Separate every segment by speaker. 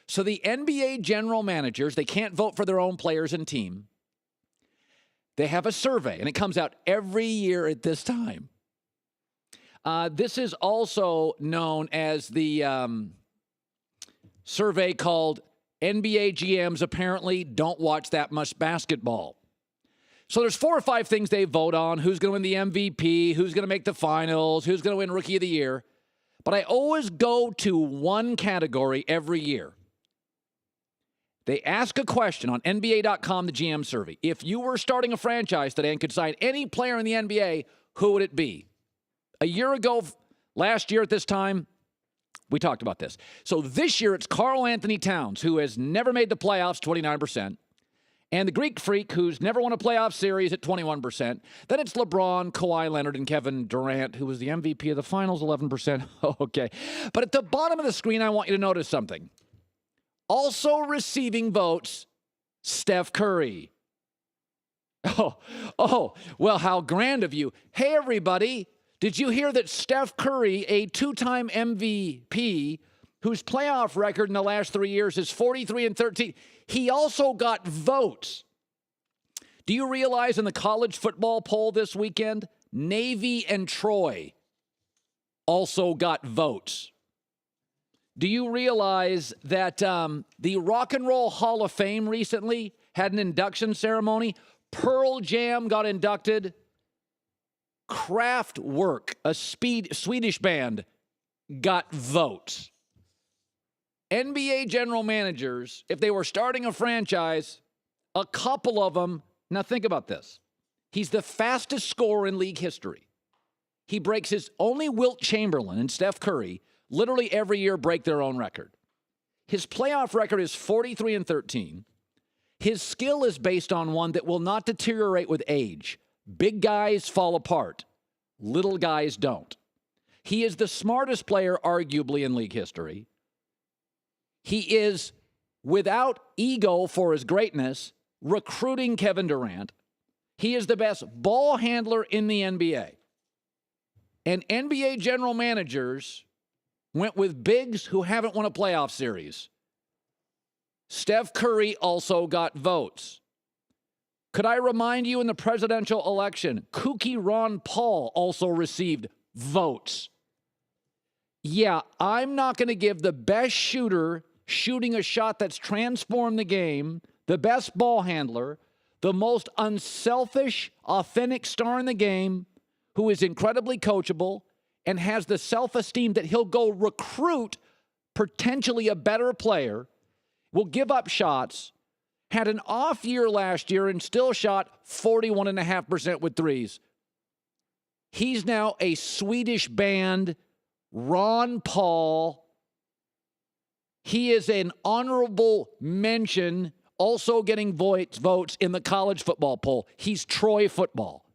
Speaker 1: So the NBA general managers, they can't vote for their own players and team. They have a survey, and it comes out every year at this time. This is also known as the survey called NBA GMs apparently don't watch that much basketball. So there's 4 or 5 things they vote on. Who's going to win the MVP? Who's going to make the finals? Who's going to win Rookie of the Year? But I always go to one category every year. They ask a question on NBA.com, the GM survey. If you were starting a franchise today and could sign any player in the NBA, who would it be? A year ago, last year at this time, we talked about this. So this year, it's Karl-Anthony Towns, who has never made the playoffs, 29%. And the Greek Freak, who's never won a playoff series at 21%. Then it's LeBron, Kawhi Leonard, and Kevin Durant, who was the MVP of the finals, 11%. Okay. But at the bottom of the screen, I want you to notice something. Also receiving votes, Steph Curry. Oh, well, how grand of you. Hey, everybody, did you hear that Steph Curry, a 2-time MVP, whose playoff record in the last 3 years is 43-13, he also got votes. Do you realize in the college football poll this weekend, Navy and Troy also got votes? Do you realize that the Rock and Roll Hall of Fame recently had an induction ceremony? Pearl Jam got inducted. Kraftwerk, a Swedish band, got votes. NBA general managers, if they were starting a franchise, a couple of them, now think about this. He's the fastest scorer in league history. He breaks his only Wilt Chamberlain and Steph Curry literally every year break their own record. His playoff record is 43-13. His skill is based on one that will not deteriorate with age. Big guys fall apart. Little guys don't. He is the smartest player, arguably, in league history. He is, without ego for his greatness, recruiting Kevin Durant. He is the best ball handler in the NBA. And NBA general managers went with bigs who haven't won a playoff series. Steph Curry also got votes. Could I remind you in the presidential election, kooky Ron Paul also received votes. Yeah, I'm not going to give the best shooter shooting a shot that's transformed the game, the best ball handler, the most unselfish, authentic star in the game, who is incredibly coachable and has the self-esteem that he'll go recruit potentially a better player, will give up shots, had an off year last year and still shot 41.5% with threes. He's now a Swedish band, Ron Paul. He is an honorable mention, also getting votes in the college football poll. He's Troy football.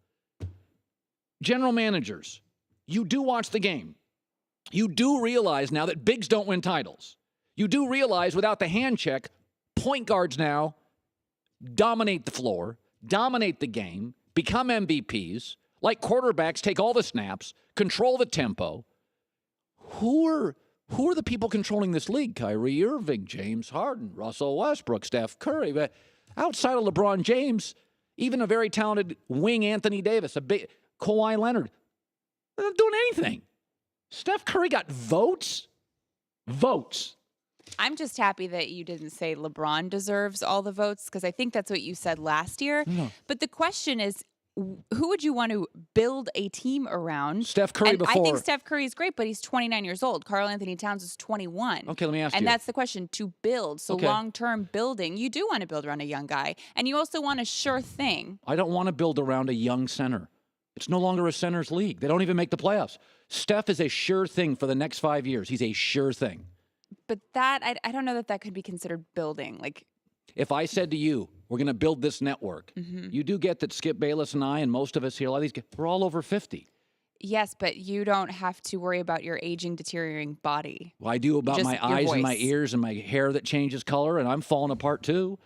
Speaker 1: General managers, you do watch the game. You do realize now that bigs don't win titles. You do realize without the hand check, point guards now dominate the floor, dominate the game, become MVPs, like quarterbacks take all the snaps, control the tempo. Who are the people controlling this league? Kyrie Irving, James Harden, Russell Westbrook, Steph Curry. But outside of LeBron James, even a very talented wing Anthony Davis, a big Kawhi Leonard, they're not doing anything. Steph Curry got votes? Votes.
Speaker 2: I'm just happy that you didn't say LeBron deserves all the votes, because I think that's what you said last year.
Speaker 1: No.
Speaker 2: But the question is, who would you want to build a team around?
Speaker 1: Steph Curry before.
Speaker 2: I think Steph Curry is great, but he's 29 years old. Karl-Anthony Towns is 21.
Speaker 1: Okay, let me ask you.
Speaker 2: And that's the question, to build. So
Speaker 1: Okay.
Speaker 2: long-term building, you do want to build around a young guy. And you also want a sure thing.
Speaker 1: I don't want to build around a young center. It's no longer a center's league. They don't even make the playoffs. Steph is a sure thing for the next 5 years. He's a sure thing.
Speaker 2: But that, I don't know that could be considered building. Like,
Speaker 1: if I said to you, we're going to build this network, you do get that Skip Bayless and I and most of us here, a lot of these guys, we're all over 50.
Speaker 2: yes, but you don't have to worry about your aging, deteriorating body.
Speaker 1: Well, I do about
Speaker 2: Just
Speaker 1: my
Speaker 2: your
Speaker 1: eyes and my
Speaker 2: voice.
Speaker 1: ears and my hair that changes color, and I'm falling apart too.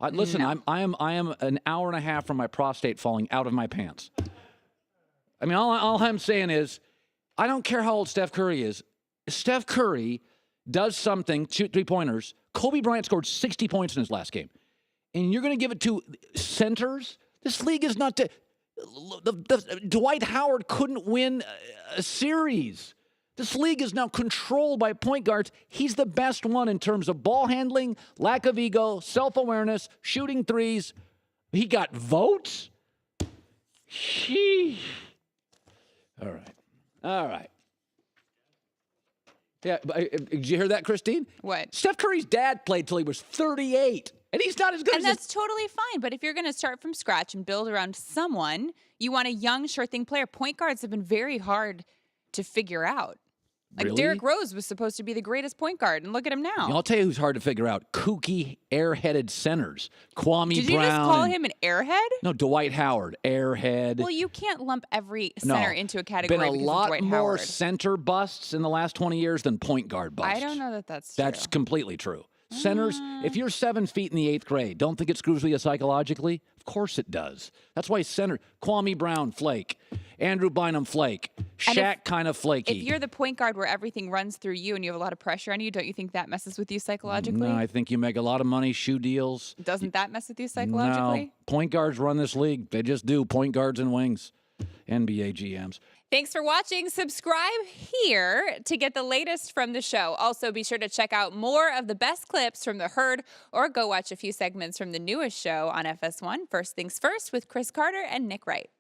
Speaker 1: Listen,
Speaker 2: No.
Speaker 1: I am an hour and a half from my prostate falling out of my pants. I mean, all I'm saying is, I don't care how old Steph Curry is. Steph Curry does something, shoot 3-pointers. Kobe Bryant scored 60 points in his last game. And you're going to give it to centers? This league is not... Dwight Howard couldn't win a series. This league is now controlled by point guards. He's the best one in terms of ball handling, lack of ego, self-awareness, shooting threes. He got votes? Sheesh. All right. Yeah, did you hear that, Kristine?
Speaker 2: What?
Speaker 1: Steph Curry's dad played till he was 38, and he's not as good as
Speaker 2: And that's totally fine. But if you're going to start from scratch and build around someone, you want a young, sure thing player. Point guards have been very hard to figure out. Like
Speaker 1: Really?
Speaker 2: Derrick Rose was supposed to be the greatest point guard, and look at him now.
Speaker 1: I'll tell you who's hard to figure out. Kooky, airheaded centers. Kwame
Speaker 2: Did
Speaker 1: Brown.
Speaker 2: you just call him an airhead?
Speaker 1: No, Dwight Howard, airhead.
Speaker 2: Well, you can't lump every center into a category
Speaker 1: Been a
Speaker 2: because of
Speaker 1: lot
Speaker 2: Dwight
Speaker 1: more
Speaker 2: Howard.
Speaker 1: center busts in the last 20 years than point guard busts.
Speaker 2: I don't know that that's true.
Speaker 1: That's completely true. Centers, if you're 7 feet in the 8th grade, don't think it screws with you psychologically? Of course it does. That's why Kwame Brown, flake. Andrew Bynum, flake. Shaq, kind of flaky.
Speaker 2: If you're the point guard where everything runs through you and you have a lot of pressure on you, don't you think that messes with you psychologically?
Speaker 1: No, I think you make a lot of money, shoe deals.
Speaker 2: Doesn't that mess with you psychologically?
Speaker 1: No, point guards run this league. They just do. Point guards and wings. NBA GMs.
Speaker 2: Thanks for watching. Subscribe here to get the latest from the show. Also, be sure to check out more of the best clips from The Herd or go watch a few segments from the newest show on FS1, First Things First, with Chris Carter and Nick Wright.